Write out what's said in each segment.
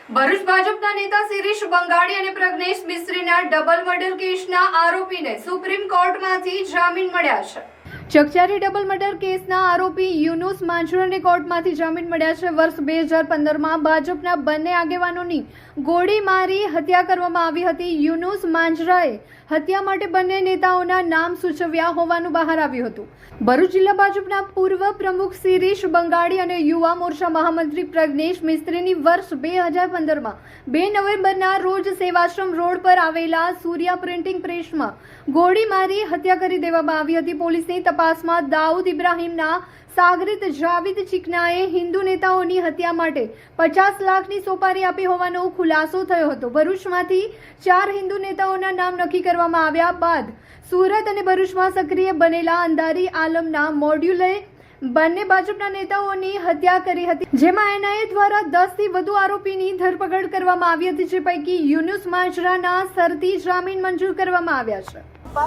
ભરૂચ ભાજપના નેતા શિરીષ બંગાડી અને પ્રજ્ઞેશ મિસ્ત્રીના ડબલ મર્ડર કેસના આરોપીને સુપ્રીમ કોર્ટમાંથી જામીન મળ્યા છે। ચકચારી ડબલ મર્ડર કેસના આરોપી યુનુસ માંજરાને કોર્ટમાંથી જામીન મળ્યા છે। વર્ષ 2015માં ભાજપના બંને આગેવાનોની ગોળી મારી હત્યા કરવામાં આવી હતી। યુનુસ માંજરાએ હત્યા માટે બંને નેતાઓના નામ સૂચવ્યા હોવાનું બહાર આવ્યું હતું। ભરૂચ જિલ્લા ભાજપના પૂર્વ પ્રમુખ શિરીષ બંગાડી અને યુવા મોરચા મહામંત્રી પ્રજ્ઞેશ મિસ્ત્રીની વર્ષ 2015માં 2 નવેમ્બરના રોજ સેવાશ્રમ રોડ પર આવેલા સૂર્યા પ્રિન્ટિંગ પ્રેસમાં ગોળી મારી હત્યા કરી દેવામાં આવી હતી। પોલીસની તપાસમાં દાઉદ ઇબ્રાહીમના સાગરીત જાવીદ ચિકનાએ હિન્દુ નેતાઓની હત્યા માટે 50 લાખની સોપારી આપી હોવાનો ખુલાસો થયો હતો। ભરૂચમાંથી 4 હિન્દુ નેતાઓના નામ નક્કી કરવામાં આવ્યા બાદ સુરત અને ભરૂચમાં સક્રિય બનેલા અંધારી આલમના મોડ્યુલે બંને ભાજપના નેતાઓની હત્યા કરી હતી, જેમાં એનઆઈએ દ્વારા 10 થી વધુ આરોપીની ધરપકડ કરવામાં આવી હતી, જે પૈકી યુનુસ માંજરાના શરતી જામીન મંજૂર કરવામાં આવ્યા છે।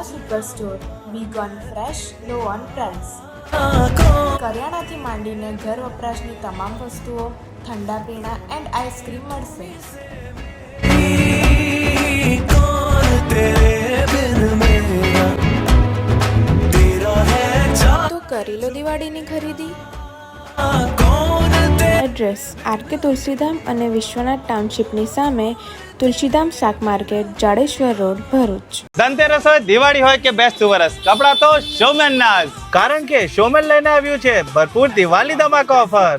Super store big on fresh low on price. કરિયાણાથી માંડીને ઘર વપરાશની તમામ વસ્તુઓ, ઠંડા પીણા એન્ડ આઈસ્ક્રીમ મળશે। તો કરી લો દિવાળીની ખરીદી। એડ્રેસ આરકે તુલસીધામ અને વિશ્વનાથ ટાઉનશીપની સામે, તુલસીધામ શાક માર્કેટ, જાડેશ્વર રોડ, ભરૂચ। ધનતેરસ હોય, દિવાળી હોય કે બેસતું વરસ, કપડા તો શોમેન ના જ, કારણ કે શોમેન લઈને આવ્યું છે ભરપૂર દિવાળી ધમાકા ઓફર।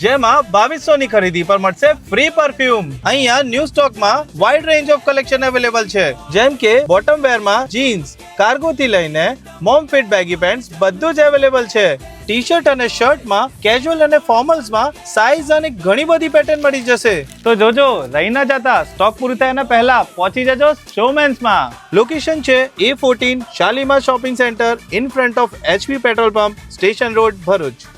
જેમાં 2200 ની ખરીદી પર મળશે ફ્રી પરફ્યુમ। અહીંયા ન્યૂ સ્ટોકમાં wide range of collection available છે, જેમ કે બોટમ વેરમાં જીન્સ, કાર્ગો થી લઈને મોમ ફિટ બેગી પેન્ટ્સ બધું જ અવેલેબલ છે। ટી શર્ટ અને શર્ટમાં કેઝ્યુઅલ અને ફોર્મલ્સમાં સાઇઝ અને ઘણી બધી પેટર્ન મળી જશે। તો જોજો, રહી ના જતા, સ્ટોક પૂરું થાય એના પહેલા પહોંચી જજો શોમેન્સમાં। લોકેશન છે A14 Shalimar shopping centre in front of HP petrol pump, station road, Bharuch.